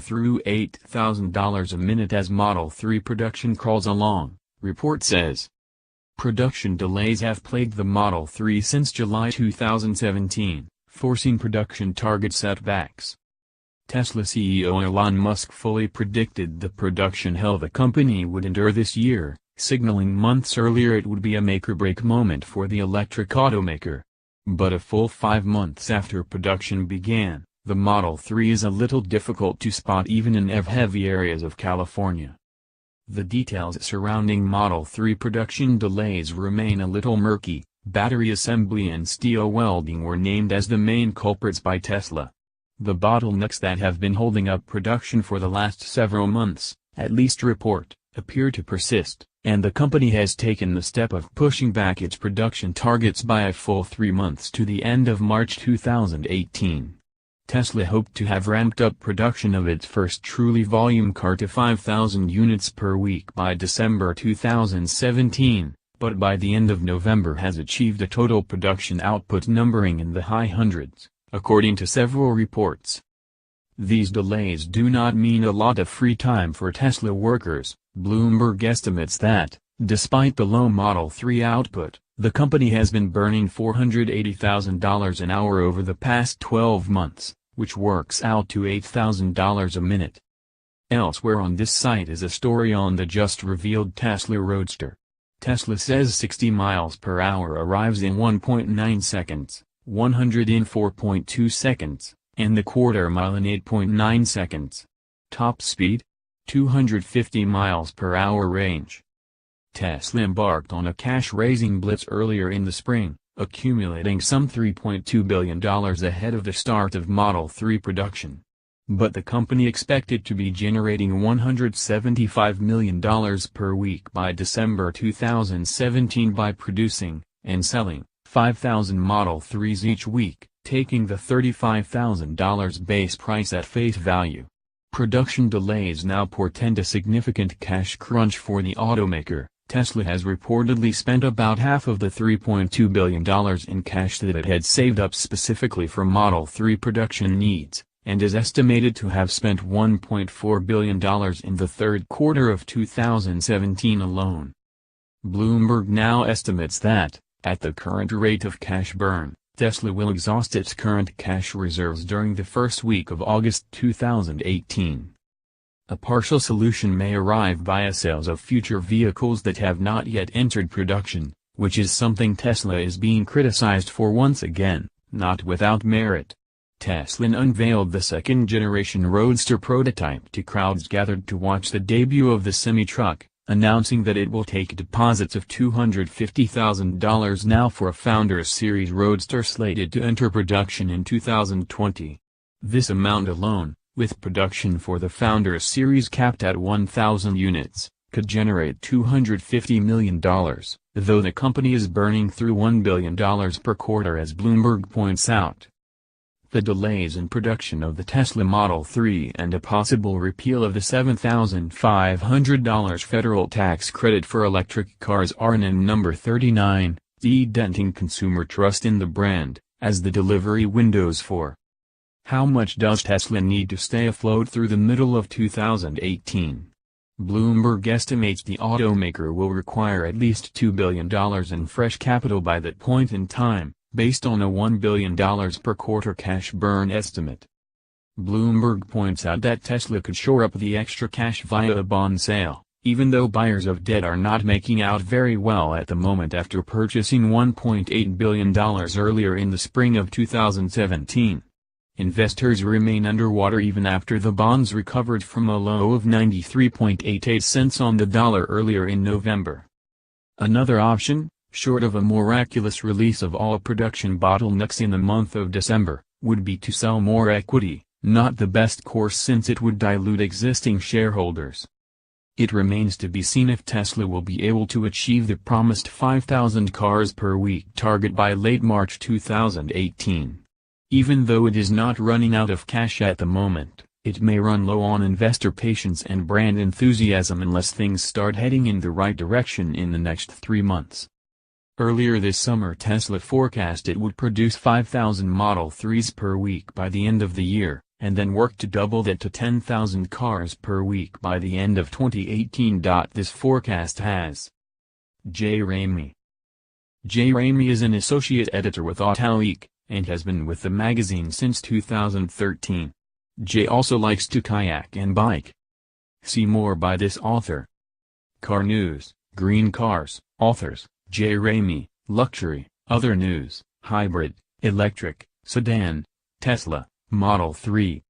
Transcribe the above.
through $8,000 a minute as Model 3 production crawls along, report says. Production delays have plagued the Model 3 since July 2017, forcing production target setbacks. Tesla CEO Elon Musk fully predicted the production hell the company would endure this year, signaling months earlier it would be a make-or-break moment for the electric automaker. But a full 5 months after production began, the Model 3 is a little difficult to spot even in EV-heavy areas of California. The details surrounding Model 3 production delays remain a little murky. Battery assembly and steel welding were named as the main culprits by Tesla. The bottlenecks that have been holding up production for the last several months, at least report, appear to persist, and the company has taken the step of pushing back its production targets by a full 3 months to the end of March 2018. Tesla hoped to have ramped up production of its first truly volume car to 5,000 units per week by December 2017, but by the end of November has achieved a total production output numbering in the high hundreds, according to several reports. These delays do not mean a lot of free time for Tesla workers. Bloomberg estimates that, despite the low Model 3 output, the company has been burning $480,000 an hour over the past 12 months, which works out to $8,000 a minute. Elsewhere on this site is a story on the just-revealed Tesla Roadster. Tesla says 60 miles per hour arrives in 1.9 seconds, 100 in 4.2 seconds, and the quarter mile in 8.9 seconds. Top speed? 250 miles per hour range. Tesla embarked on a cash-raising blitz earlier in the spring, accumulating some $3.2 billion ahead of the start of Model 3 production. But the company expected to be generating $175 million per week by December 2017 by producing and selling 5,000 Model 3s each week, taking the $35,000 base price at face value. Production delays now portend a significant cash crunch for the automaker. Tesla has reportedly spent about half of the $3.2 billion in cash that it had saved up specifically for Model 3 production needs, and is estimated to have spent $1.4 billion in the third quarter of 2017 alone. Bloomberg now estimates that, at the current rate of cash burn, Tesla will exhaust its current cash reserves during the first week of August 2018. A partial solution may arrive via sales of future vehicles that have not yet entered production, which is something Tesla is being criticized for once again, not without merit. Tesla unveiled the second-generation Roadster prototype to crowds gathered to watch the debut of the semi-truck, announcing that it will take deposits of $250,000 now for a Founders Series Roadster slated to enter production in 2020. This amount alone, with production for the Founders Series capped at 1,000 units, could generate $250 million, though the company is burning through $1 billion per quarter as Bloomberg points out. The delays in production of the Tesla Model 3 and a possible repeal of the $7,500 federal tax credit for electric cars are in number 39, denting consumer trust in the brand, as the delivery windows for. How much does Tesla need to stay afloat through the middle of 2018? Bloomberg estimates the automaker will require at least $2 billion in fresh capital by that point in time, based on a $1 billion per quarter cash burn estimate. Bloomberg points out that Tesla could shore up the extra cash via a bond sale, even though buyers of debt are not making out very well at the moment after purchasing $1.8 billion earlier in the spring of 2017. Investors remain underwater even after the bonds recovered from a low of 93.88 cents on the dollar earlier in November. Another option, short of a miraculous release of all production bottlenecks in the month of December, would be to sell more equity, not the best course since it would dilute existing shareholders. It remains to be seen if Tesla will be able to achieve the promised 5,000 cars per week target by late March 2018. Even though it is not running out of cash at the moment, it may run low on investor patience and brand enthusiasm unless things start heading in the right direction in the next 3 months. Earlier this summer Tesla forecast it would produce 5,000 Model 3s per week by the end of the year, and then work to double that to 10,000 cars per week by the end of 2018. This forecast has Jay Ramey. Jay Ramey is an associate editor with Automaker, and has been with the magazine since 2013. Jay also likes to kayak and bike. See more by this author. Car news, green cars, authors, Jay Ramey, luxury, other news, hybrid, electric, sedan, Tesla, Model 3.